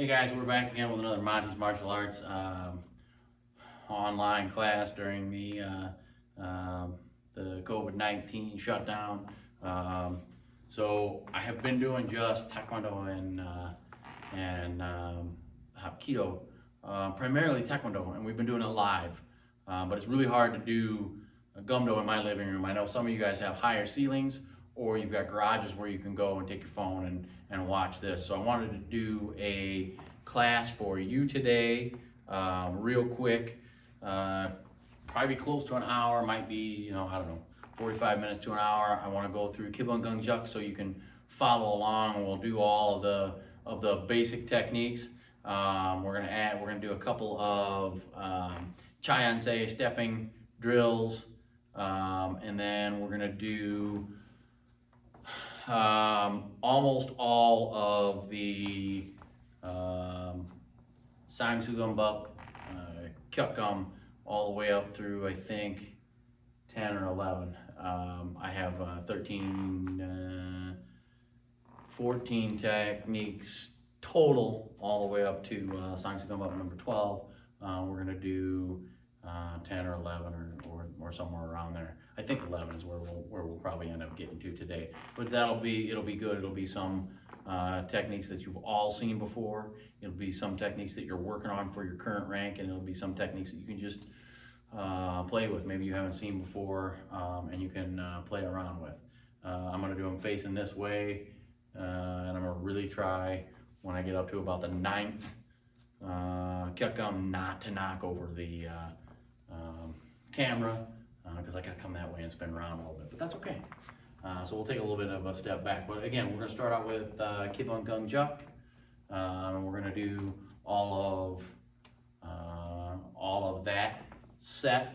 Hey guys, we're back again with another Montis martial arts online class during the COVID-19 shutdown. So I have been doing just Taekwondo and Hapkido, primarily Taekwondo, and we've been doing it live. But it's really hard to do a Gumdo in my living room. I know some of you guys have higher ceilings, or you've got garages where you can go and take your phone and watch this. So I wanted to do a class for you today, real quick, probably close to an hour, might be, I don't know, 45 minutes to an hour. I want to go through gyuk so you can follow along, and we'll do all of the basic techniques. We're gonna do a couple of Chai-Ansei stepping drills, and then we're gonna do almost all of the Sang-Sugum-Buk, Kyuk-Gum, all the way up through, I think, 10 or 11. I have 14 techniques total, all the way up to Sang-Sugum-Buk number 12. We're gonna do 10 or 11 or somewhere around there. I think 11 is where we'll probably end up getting to today. But it'll be good. It'll be some techniques that you've all seen before. It'll be some techniques that you're working on for your current rank, and it'll be some techniques that you can just play with. Maybe you haven't seen before, and you can play around with. I'm gonna do them facing this way, and I'm gonna really try when I get up to about the 9th Kyuk-Gum not to knock over the camera, because I gotta come that way and spin around a little bit, but that's okay. So we'll take a little bit of a step back, but again, we're gonna start out with gyuk, and we're gonna do all of that set,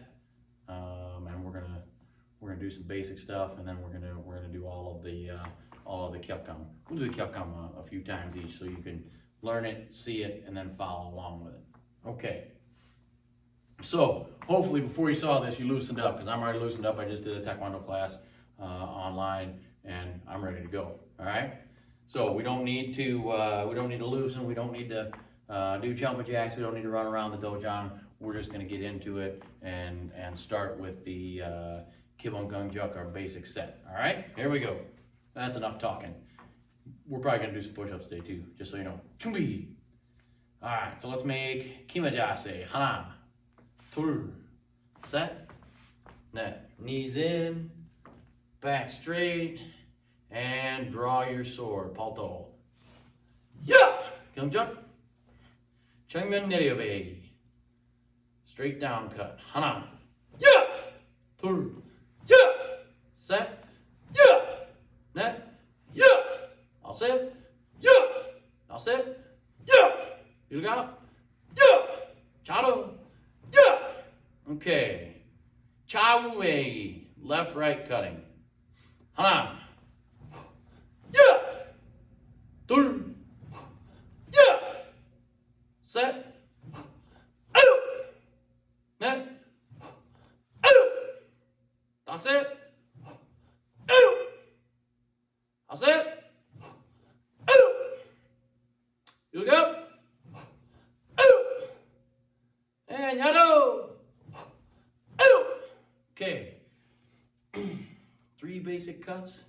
and we're gonna do some basic stuff, and then we're gonna do all of the Kyuk-Gum. We'll do the Kyuk-Gum a few times each, so you can learn it, see it, and then follow along with it. Okay. So hopefully before you saw this, you loosened up, because I'm already loosened up. I just did a Taekwondo class online, and I'm ready to go. All right. So we don't need to loosen. We don't need to do jumping jacks. We don't need to run around the dojo. We're just going to get into it and start with the gyuk, our basic set. All right. Here we go. That's enough talking. We're probably going to do some push-ups today too, just so you know. Chumbi. All right. So let's make kimajase. Hana. Tur, set, net, knees in, back straight, and draw your sword, palto. Yeah! Gyuk, Changmen neryobe. Straight down cut, hana. Yeah! Tur, yeah! Set, yeah! Net, yeah! All set, yeah! All set, yeah! You look out, yeah! Chado. Okay, Cha-Wu-Wei, left, right cutting. Hana. Yeah. Tur. Yeah. Set. Out. Net. Out. That's it. Out. That's it. Out. You look up. Out. And yado. Okay, 3 basic cuts.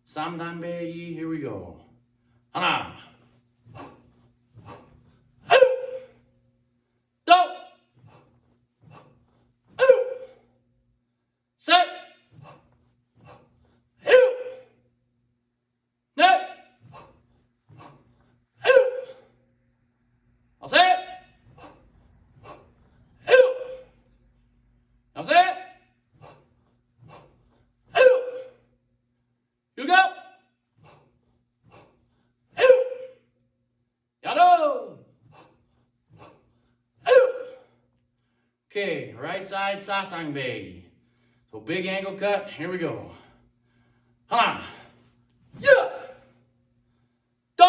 Samdanbei, here we go. Hana. Do. Set. Net. I'll set. I'll set. You go. Yado. Okay, right side Sasangbei. So big angle cut. Here we go. Hana. Yeah. Do.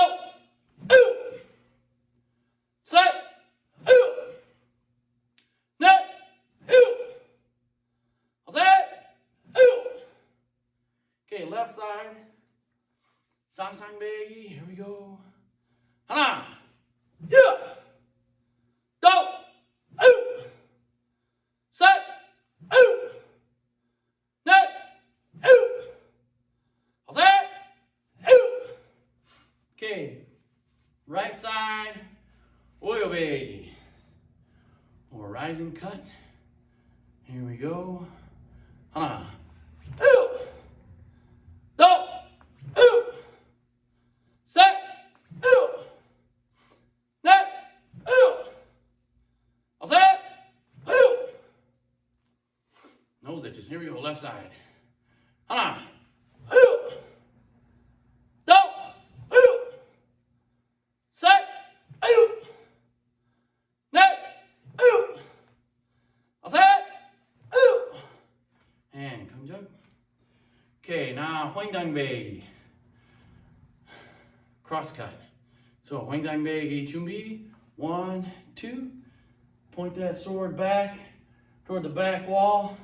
Set. Net. Okay, left side. Sasangbei. Here we go. Hana. Okay, right side, oyobe, or rising cut. Here we go. Hana. Ooh. Do. Ooh. Set. Ooh. Net. Ooh. All set. Ooh. Nose itches. Here we go. Left side. Hana. Ooh. Do. Ooh. Set. Ooh. Net. Ooh. All set. Ooh. And come jump. Okay, now Hoang Dang Bei. Cross cut. So Hoang Dang Bei Gi Chumbi. 1, 2. Point that sword back toward the back wall.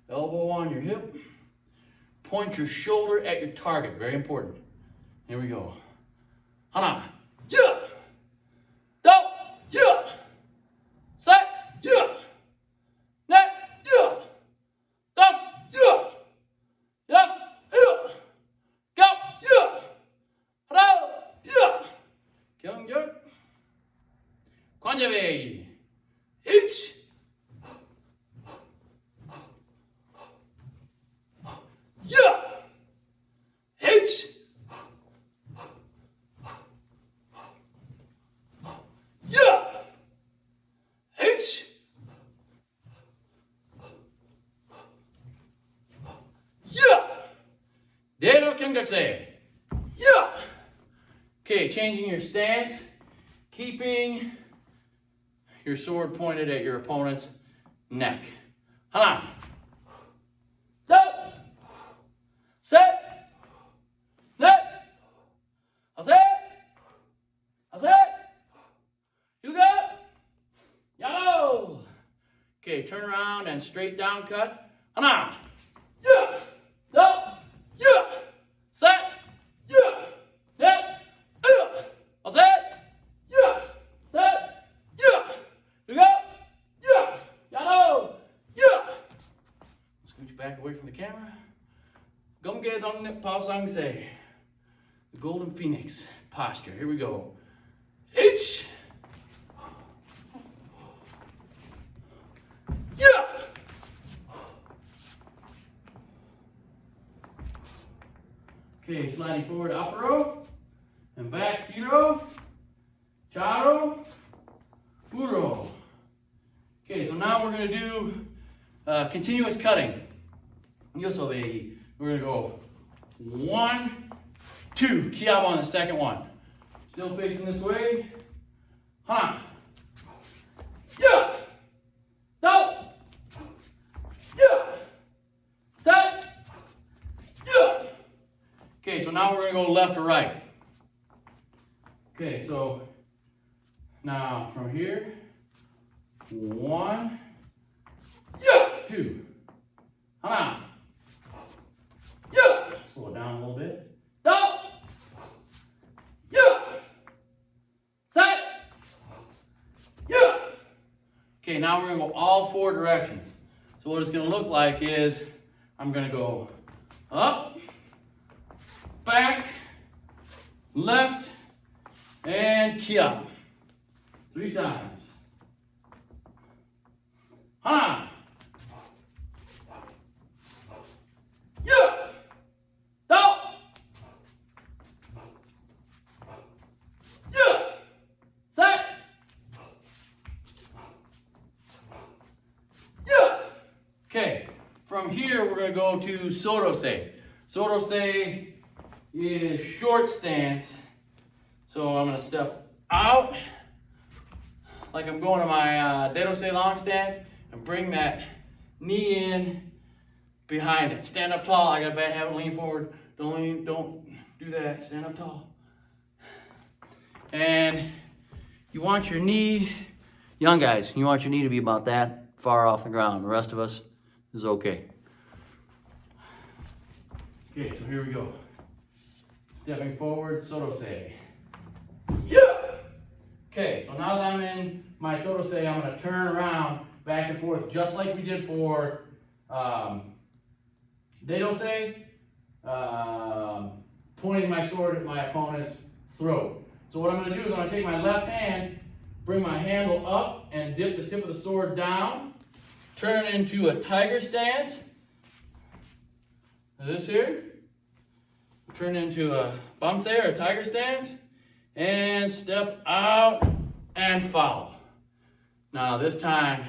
Elbow on your hip. Point your shoulder at your target. Very important. Here we go. Hana. Yeah. Do. Yeah. Set. Yeah. Net. Yeah. Das. Yeah. Yes. Yeah. Go. Yeah. Hello. Yeah. Kyungjuk. Kwanjabei. H. Yeah. H. Yeah. H. Yeah. Dero Kyungjuk. Yeah. Okay, changing your stance, keeping your sword pointed at your opponent's neck. Hana. Do. Set. Net. All set. All set. You go. Yano. Okay, turn around and straight down cut. Hana. Yeah. Do. Yeah. Set. Yeah. Net. Yeah. All set. Yeah. Set. Yeah. You go. Yeah. Yano. Yeah. Scooch back away from the camera. Gumge dong nip pa sang say. The golden phoenix posture. Here we go. H. Yeah. Okay, sliding forward, upper row, and back, hiro, charo, uro. Okay, so now we're going to do continuous cutting. Yosobe. We're going to go 1, 2. Kiaba on the second one. Still facing this way. Hana. Yeah. Do. Yeah. Set. Yeah. Okay, so now we're going to go left to right. Okay, so now from here, 1, yeah. 2. Hana. Yeah. Slow it down a little bit. Do. Yeah. Set. Yeah. Okay, now we're going to go all 4 directions. So what it's going to look like is I'm going to go up, back, left, and kia. 3 times. Hana. Yeah. Do. Yeah. Set. Yeah. Okay, from here we're going to go to sorose. Sorose is short stance. So I'm going to step out like I'm going to my derose long stance and bring that knee in behind it. Stand up tall. I got a bad habit. Lean forward. Don't do that. Stand up tall. And you want your knee, young guys, you want your knee to be about that far off the ground. The rest of us is okay. Okay, so here we go. Stepping forward, sorose. Yeah! Okay, so now that I'm in my sorose, I'm going to turn around back and forth just like we did for dedose, pointing my sword at my opponent's throat. So what I'm going to do is I'm going to take my left hand, bring my handle up, and dip the tip of the sword down. Turn into a tiger stance. This here. Turn into a bamse or a tiger stance. And step out and follow. Now this time,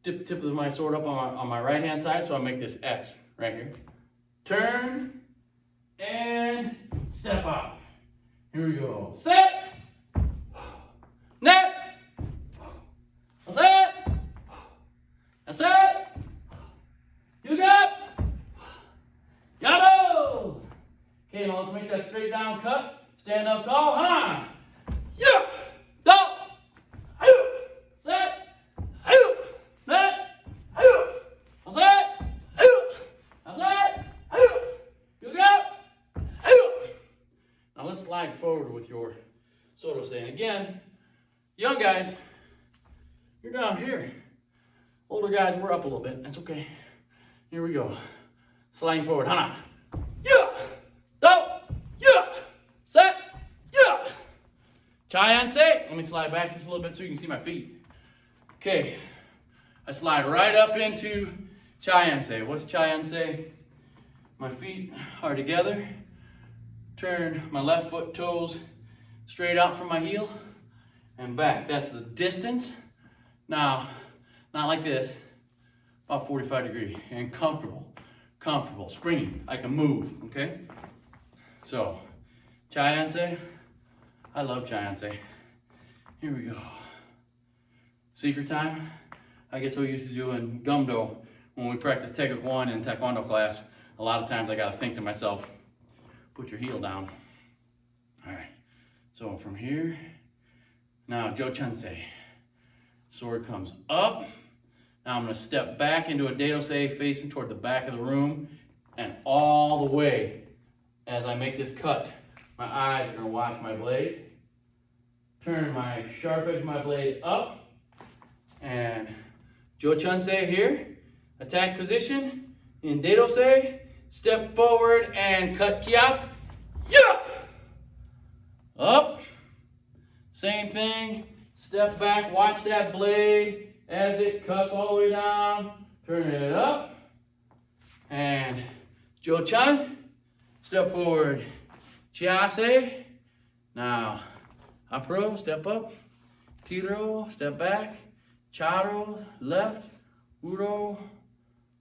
dip the tip of my sword up on my right hand side, so I make this X right here. Turn and step out. Here we go. Set. Net. That's it. That's it. You got. Yellow. Okay, now let's make that straight down cut. Stand up tall. Ha. Yeah. Go. Set. Net. That's it. That's it. You got. Now let's slide forward with your soto saying. Again, young guys, you're down here. Older guys, we're up a little bit. That's okay. Here we go. Sliding forward. Hana. Yeah. Do. Yeah. Set. Yeah. Chai-an-se. Let me slide back just a little bit so you can see my feet. Okay. I slide right up into Chai-an-se. What's Chai-an-se? My feet are together. Turn my left foot toes straight out from my heel and back. That's the distance. Now, not like this, about 45 degrees and comfortable, springy. I can move, okay? So, Chai-an-se. I love Chai-an-se. Here we go. Secret time. I get so used to doing Gumdo when we practice Taekwondo in Taekwondo class. A lot of times I gotta think to myself, put your heel down. All right, so from here, now Jo-chan-se. Sword comes up. Now I'm gonna step back into a Dado-se facing toward the back of the room, and all the way as I make this cut, my eyes are gonna watch my blade. Turn my sharp edge of my blade up, and Jo-chan-se here, attack position, in Dado-se, step forward and cut kiap. Yeah! Up. Same thing. Step back, watch that blade as it cuts all the way down. Turn it up. And Jo-chan, step forward. Chia-se. Now, Apro, step up. Tiro, step back. Charo, left. Uro,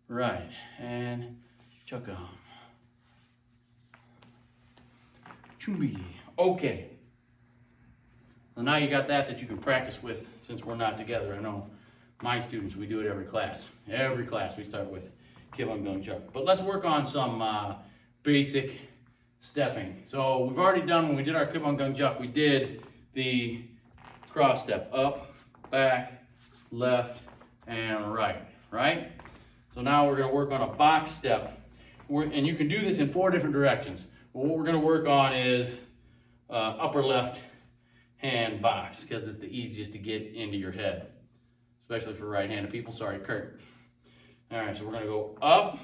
right. And Chakam. Chumbi. Okay. Well, now you got that you can practice with since we're not together. I know my students, we do it every class. Every class we start with Kibang Chuk. But let's work on some basic stepping. So we've already done, when we did our Kibang Chuk, we did the cross step. Up, back, left, and right. Right? So now we're going to work on a box step. And you can do this in 4 different directions. But what we're going to work on is upper left hand box, because it's the easiest to get into your head, especially for right-handed people. Sorry, Kurt. All right, so we're going to go up,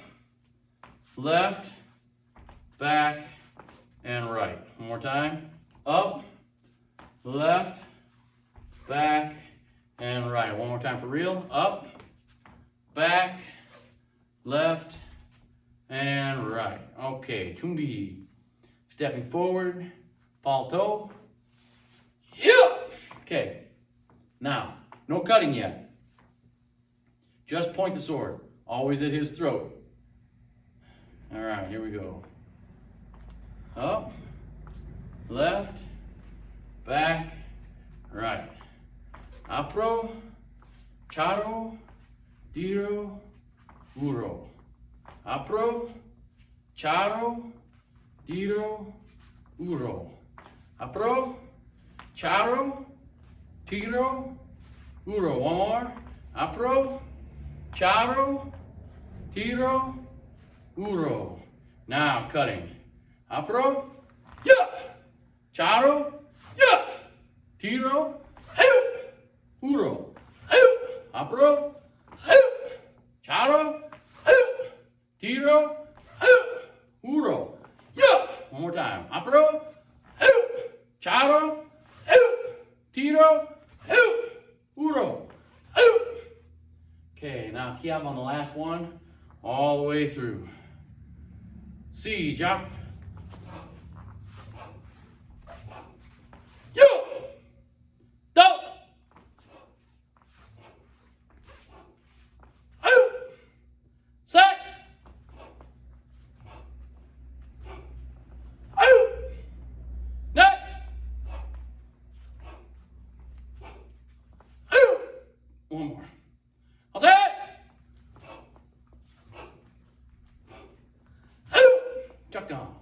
left, back, and right. One more time. Up, left, back, and right. One more time for real. Up, back, left, and right. Okay, chumbi. Stepping forward, pal toe. Yeah! Okay, now, no cutting yet. Just point the sword, always at his throat. All right, here we go. Up, left, back, right. Apro, charo, diro, uro. Apro, charo, diro, uro. Apro, charo, tiro, uro. One more. Apro, charo, tiro, uro. Now cutting. Apro, yeah. Charo, yeah. Tiro, uro. Apro, charo, tiro, uro. Yeah. One more time. Apro, kyap on the last one, all the way through. See, gyuk. Yo! Do! Out! Set! Out! Net! Out! One more. I'll say it! Chuck down.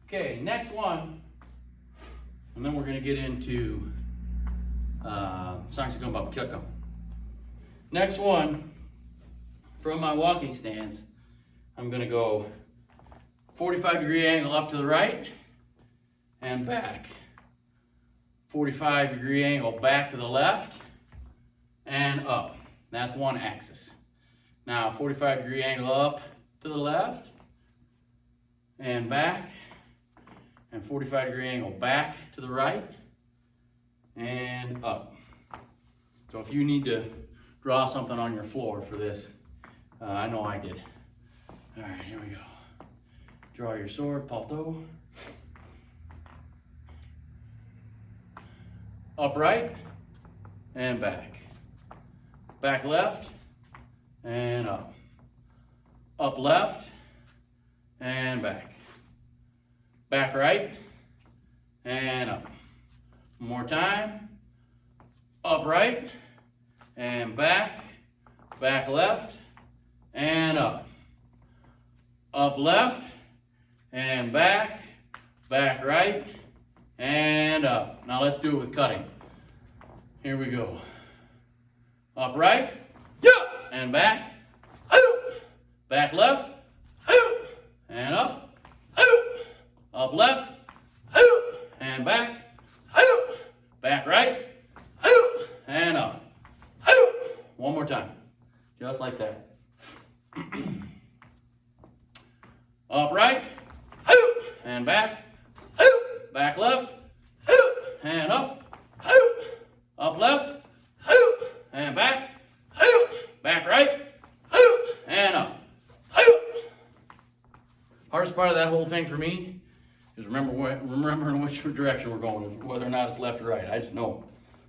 Okay, next one, and then we're going to get into Sangsi Gumbo Kyukkum. Next one, from my walking stance, I'm going to go 45-degree angle up to the right and back. 45-degree angle back to the left and up. That's one axis. Now 45-degree angle up to the left and back, and 45-degree angle back to the right and up. So if you need to draw something on your floor for this, I know I did. All right, here we go. Draw your sword, palto. Upright and back. Back left and up. Up left and back. Back right and up. One more time. Up right and back. Back left and up. Up left and back. Back right and up. Now let's do it with cutting. Here we go. Up right, and back, back left, and up, up left, and back, back right, and up. One more time, just like that. Up right, and back, back left, and up left, and back, back right, and up. Hardest part of that whole thing for me is remembering which direction we're going, whether or not it's left or right. I just know.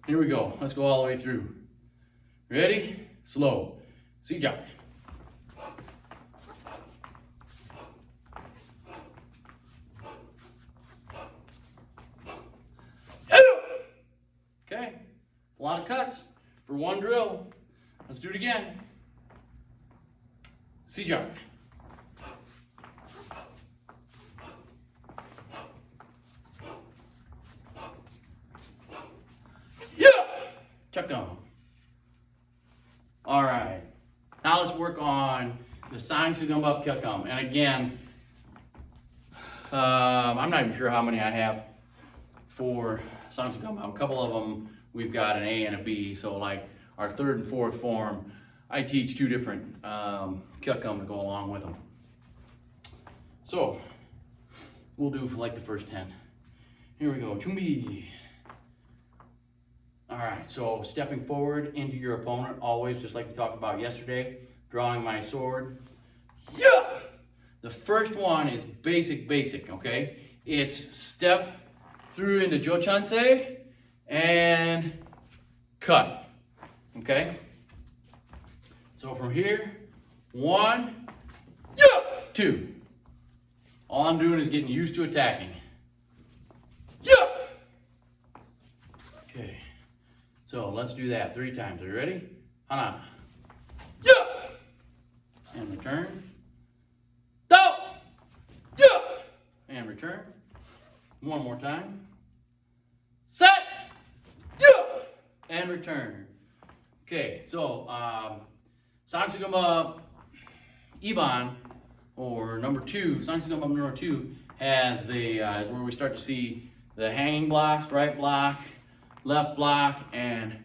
Here we go. Let's go all the way through. Ready? Slow. See, gyuk. Okay, a lot of cuts for one drill. Let's do it again. See, gyuk. Yeah! Chuck down. All right, now let's work on the Sangsi Gumbo Kyukkum. And again, I'm not even sure how many I have for Sangsi Gumbo. A couple of them, we've got an A and a B. So like our third and fourth form, I teach two different Kyukkum to go along with them. So we'll do for like the first 10. Here we go. Chumbi. All right, so stepping forward into your opponent, always just like we talked about yesterday, drawing my sword. Yeah! The first one is basic, okay? It's step through into Jochansei and cut, okay? So from here, 1, yeah, 2. All I'm doing is getting used to attacking. Yeah! Okay, so let's do that 3 times. Are you ready? Hana. Yeah! And return. Do! Yeah! And return. One more time. Set! Yeah! And return. Okay, so Sangsi Gumbo Iban, or number 2, Sangsi Gumbo number 2 has the is where we start to see the hanging blocks, right block, left block, and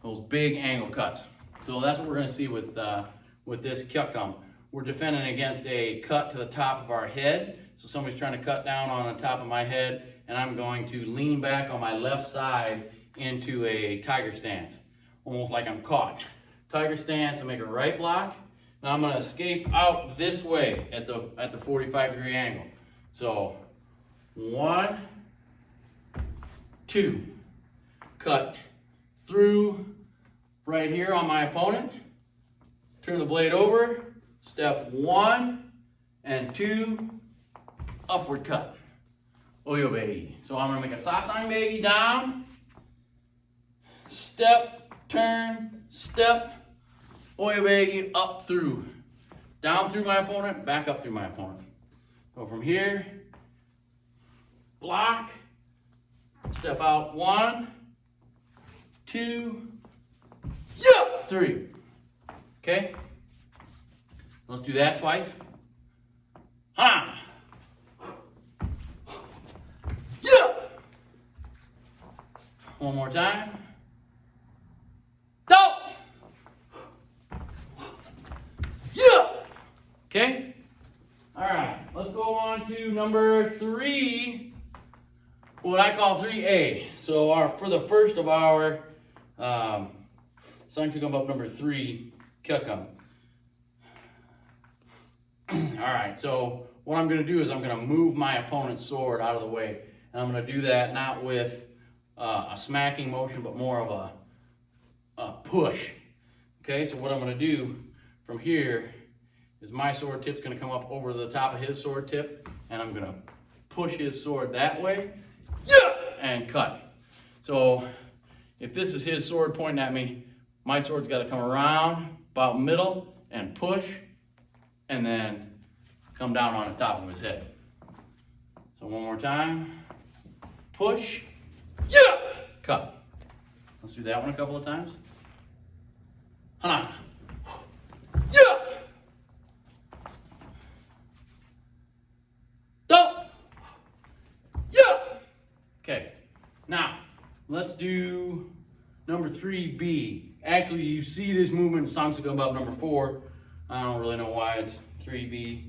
those big angle cuts. So that's what we're going to see with this Kyukkum. We're defending against a cut to the top of our head. So somebody's trying to cut down on the top of my head, and I'm going to lean back on my left side into a tiger stance, almost like I'm caught. tiger stance and make a right block. Now I'm gonna escape out this way at the 45-degree angle. So 1, 2, cut through right here on my opponent, turn the blade over, step 1 and 2, upward cut. Oyo baby. So I'm gonna make a sasang baby down, step, turn, step, oyo baby, up through, down through my opponent, back up through my opponent. Go from here, block, step out 1, 2, 3. Okay? Let's do that twice. Ha! One more time. Go! Okay? All right, let's go on to number 3, what I call 3A. So for the first of our Sang come up number 3, kyukam. All right, so what I'm going to do is I'm going to move my opponent's sword out of the way. And I'm going to do that not with a smacking motion, but more of a push. Okay, so what I'm going to do from here is my sword tip's going to come up over the top of his sword tip, and I'm going to push his sword that way, and cut. So if this is his sword pointing at me, my sword's got to come around about middle and push, and then come down on the top of his head. So one more time, push, cut. Let's do that one a couple of times. Hana. Okay, now let's do number 3B. Actually, you see this movement in Sang about number 4. I don't really know why it's 3B.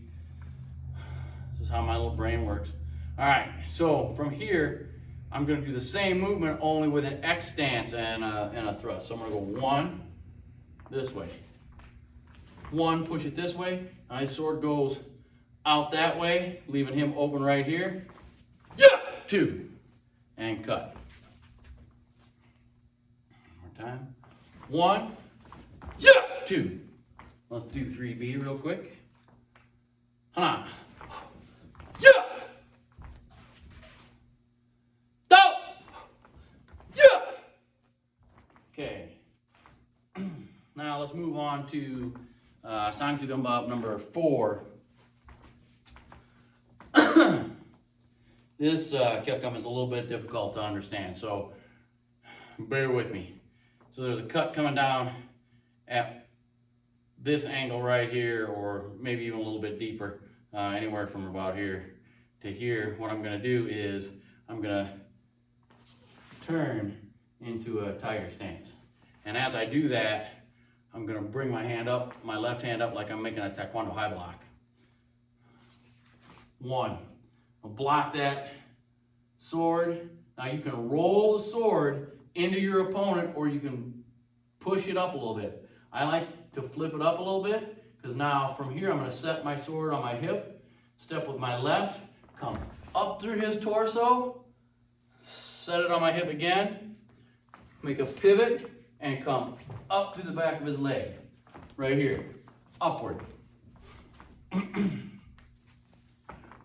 This is how my little brain works. All right, so from here, I'm going to do the same movement only with an X stance and a thrust. So I'm going to go 1 this way. 1, push it this way. My sword goes out that way, leaving him open right here. 2, and cut. One more time. 1, 2. Let's do 3B real quick. Hana. Okay. Now let's move on to Sang Gumbo number 4. This kyukam is a little bit difficult to understand, so bear with me. So there's a cut coming down at this angle right here, or maybe even a little bit deeper, anywhere from about here to here. What I'm going to do is I'm going to turn into a tiger stance. And as I do that, I'm going to bring my hand up, my left hand up like I'm making a taekwondo high block. 1. I'll block that sword. Now you can roll the sword into your opponent, or you can push it up a little bit. I like to flip it up a little bit, because now from here I'm going to set my sword on my hip, step with my left, come up through his torso, set it on my hip again, make a pivot, and come up to the back of his leg, right here, upward.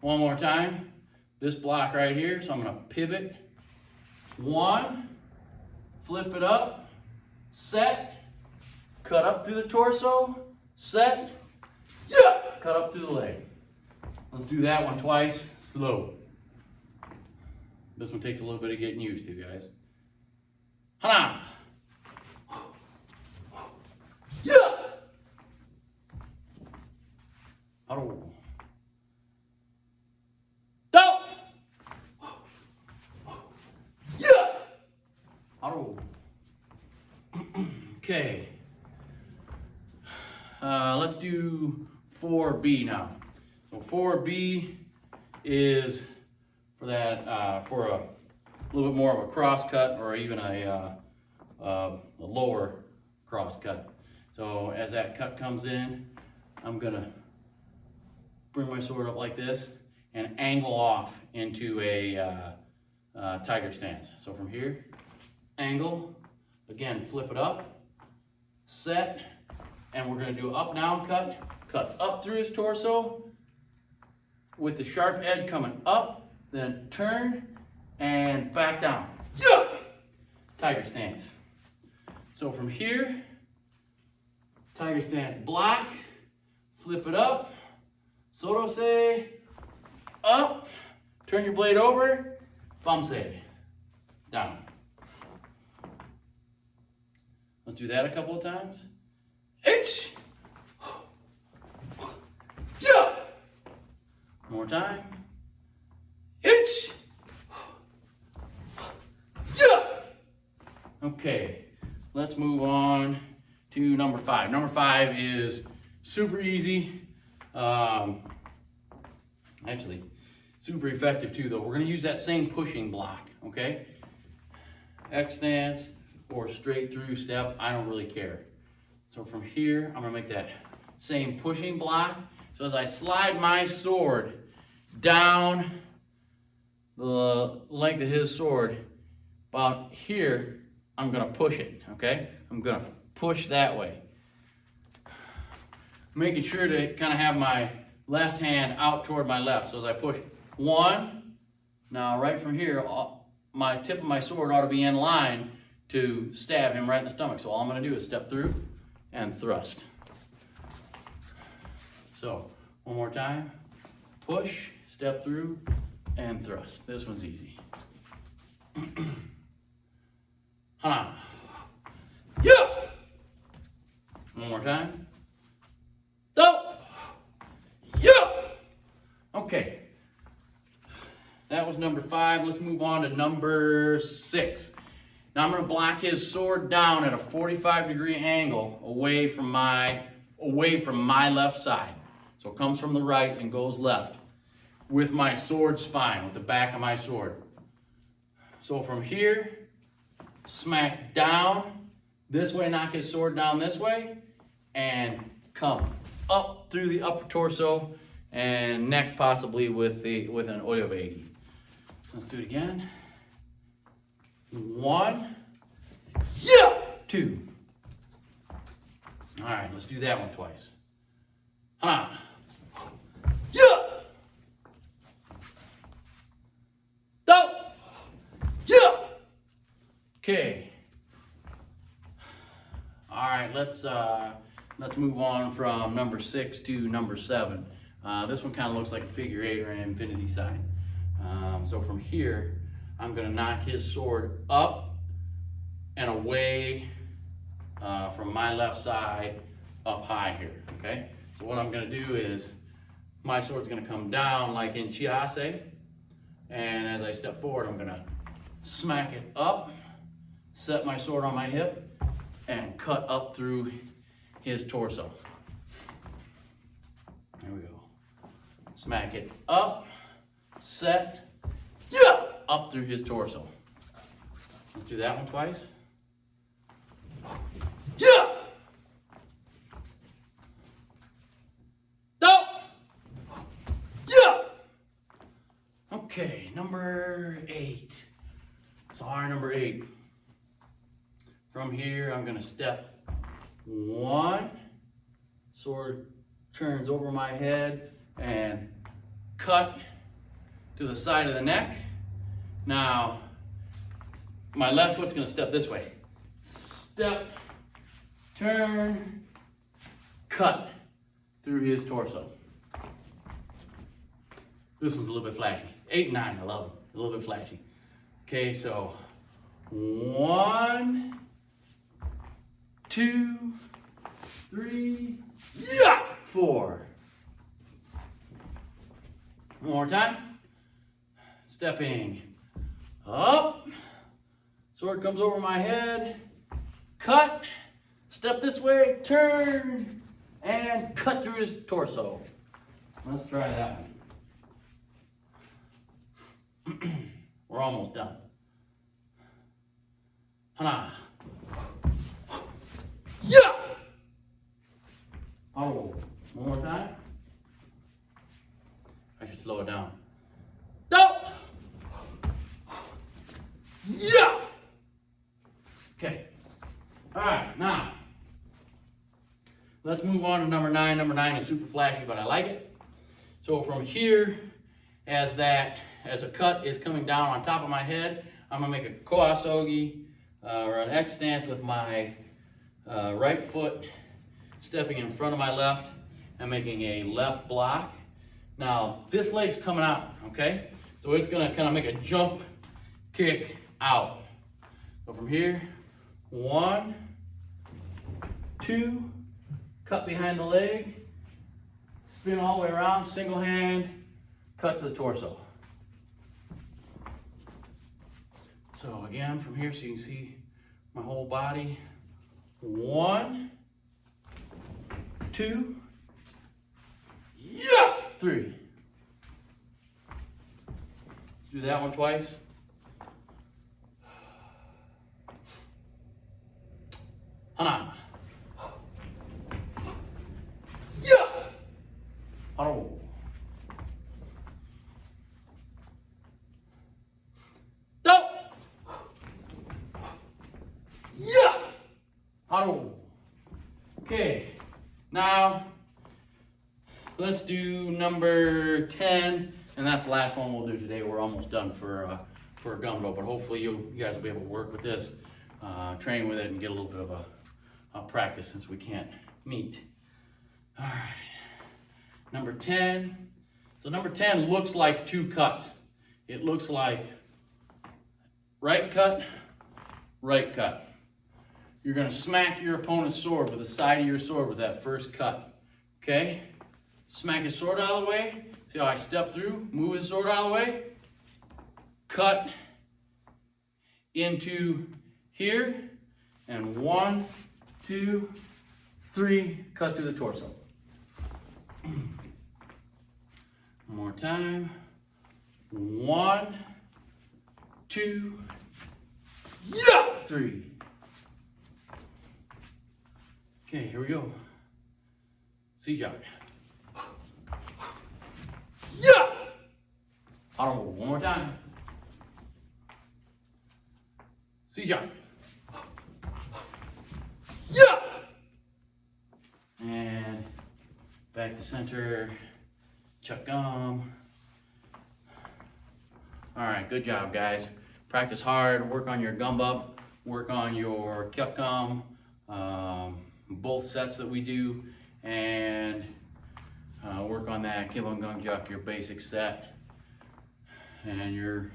One more time, this block right here, so I'm going to pivot, 1, flip it up, set, cut up through the torso, set, cut up through the leg. Let's do that one twice, slow. This one takes a little bit of getting used to, guys. Hana! Haru. Okay, let's do 4B now. So 4B is for that for a little bit more of a cross cut, or even a lower cross cut. So So as that cut comes in, I'm gonna bring my sword up like this and angle off into a tiger stance. So from here, angle, again, flip it up, set, and we're gonna do up down cut up through his torso with the sharp edge coming up, then turn and back down. Yeah! Tiger stance. So from here, tiger stance, block, flip it up, sorose, up, turn your blade over, bamse, down. Let's do that a couple of times. H, yeah. One more time. H, yeah. Okay, let's move on to number 5. Number 5 is super easy. Actually, super effective too, though. We're going to use that same pushing block, okay? X stance or straight through step, I don't really care. So from here, I'm going to make that same pushing block. So as I slide my sword down the length of his sword, about here, I'm going to push it, okay? I'm going to push that way. Making sure to kind of have my left hand out toward my left. So as I push 1, now right from here, my tip of my sword ought to be in line to stab him right in the stomach. So all I'm going to do is step through and thrust. So one more time, push, step through, and thrust. This one's easy. Hana. Yeah! One more time. Do! Yeah! Okay. That was number 5. Let's move on to number 6. Now I'm going to block his sword down at a 45-degree angle away from my left side. So it comes from the right and goes left with my sword spine, with the back of my sword. So from here, smack down this way, knock his sword down this way, and come up through the upper torso and neck, possibly with an oyobegi. Let's do it again. 1, yeah, 2. All right, let's do that one twice. Ha, yeah, do, yeah. Okay. All right, let's move on from number 6 to number 7. This one kind of looks like a figure 8 or an infinity sign. So from here, I'm going to knock his sword up and away from my left side up high here, okay? So what I'm going to do is my sword's going to come down like in Chihase, and as I step forward, I'm going to smack it up, set my sword on my hip, and cut up through his torso. There we go. Smack it up, set, yeah, up through his torso. Let's do that one twice. Yeah! No! Yeah! Okay, number 8. So our number 8. From here, I'm gonna step 1, sword turns over my head and cut to the side of the neck. Now, my left foot's gonna step this way. Step, turn, cut through his torso. This one's a little bit flashy. 8 and 9, I love them. A little bit flashy. Okay, so 1, 2, 3, yeah, 4. One more time. Stepping up. Sword comes over my head. Cut. Step this way. Turn. And cut through his torso. Let's try that one. We're almost done. Hana. Yeah! Oh, one more time. I should slow it down. No! Yeah! Okay. All right, now, let's move on to number 9. Number 9 is super flashy, but I like it. So from here, as a cut is coming down on top of my head, I'm gonna make a koasogi, or an X stance with my right foot stepping in front of my left and making a left block. Now, this leg's coming out, okay? So it's gonna kind of make a jump kick out. So from here, 1, 2, cut behind the leg, spin all the way around, single hand, cut to the torso. So again, from here, so you can see my whole body. 1, 2, yeah, 3. Let's do that one twice. Hana. Yeah. Oh. Don't. Yeah. Oh. Okay. Now let's do number 10, and that's the last one we'll do today. We're almost done for Gumdo, but hopefully you guys will be able to work with this, train with it, and get a little bit of a practice since we can't meet. All right, number 10. So number 10 looks like 2 cuts. It looks like right cut, right cut. You're gonna smack your opponent's sword with the side of your sword with that first cut, okay? Smack his sword out of the way. See how I step through, move his sword out of the way, cut into here, and 1, 2, 3, cut through the torso. One more time. 1, 2, yeah, 3. Okay, here we go. C-jog. Yeah! Audible, one more time. C-jog. Yeah! And back to center. Chuck gum. All right, good job, guys. Practice hard, work on your gum up, work on your kyuk gum, both sets that we do, and work on that Kibon Gung Juk, your basic set. And your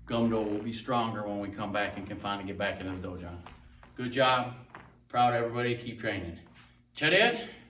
Gumdo will be stronger when we come back and can finally get back into the dojo. Good job. Proud of everybody. Keep training. Chariot.